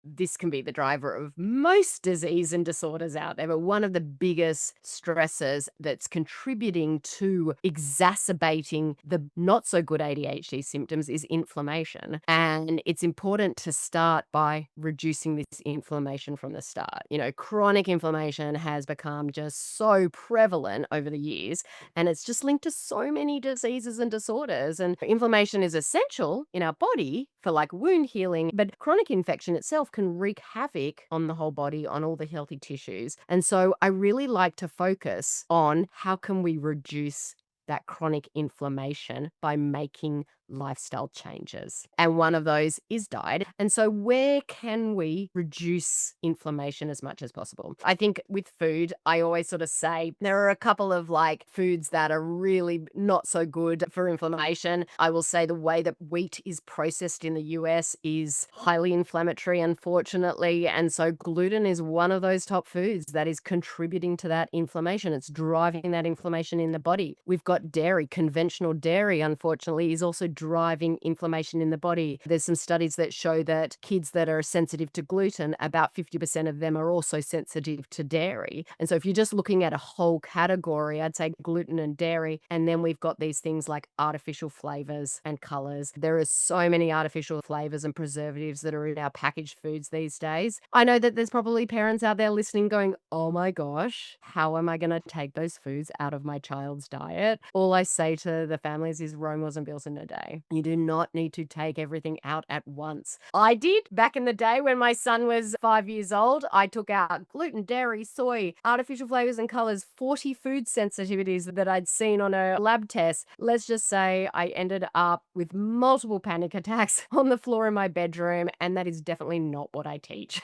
this can be the driver of most disease and disorders out there. But one of the biggest stressors that's contributing to exacerbating the not so good ADHD symptoms is inflammation. And it's important to start by reducing this inflammation from the start. Chronic inflammation has become just so prevalent over the years, and it's just linked to so many diseases and disorders. And inflammation is essential in our body for like wound healing, but chronic infection itself can wreak havoc on the whole body, on all the healthy tissues. And so I really like to focus on how can we reduce that chronic inflammation by making lifestyle changes. And one of those is diet. And so where can we reduce inflammation as much as possible? I think with food, I always sort of say there are a couple of like foods that are really not so good for inflammation. I will say the way that wheat is processed in the US is highly inflammatory, unfortunately. And so gluten is one of those top foods that is contributing to that inflammation. It's driving that inflammation in the body. We've got dairy. Conventional dairy, unfortunately, is also driving inflammation in the body. There's some studies that show that kids that are sensitive to gluten, about 50% of them are also sensitive to dairy. And so if you're just looking at a whole category, I'd say gluten and dairy. And then we've got these things like artificial flavors and colors. There are so many artificial flavors and preservatives that are in our packaged foods these days. I know that there's probably parents out there listening going, oh my gosh, how am I going to take those foods out of my child's diet? All I say to the families is Rome wasn't built in a day. You do not need to take everything out at once. I did back in the day when my son was 5 years old. I took out gluten, dairy, soy, artificial flavors and colors, 40 food sensitivities that I'd seen on a lab test. Let's just say I ended up with multiple panic attacks on the floor in my bedroom, and that is definitely not what I teach.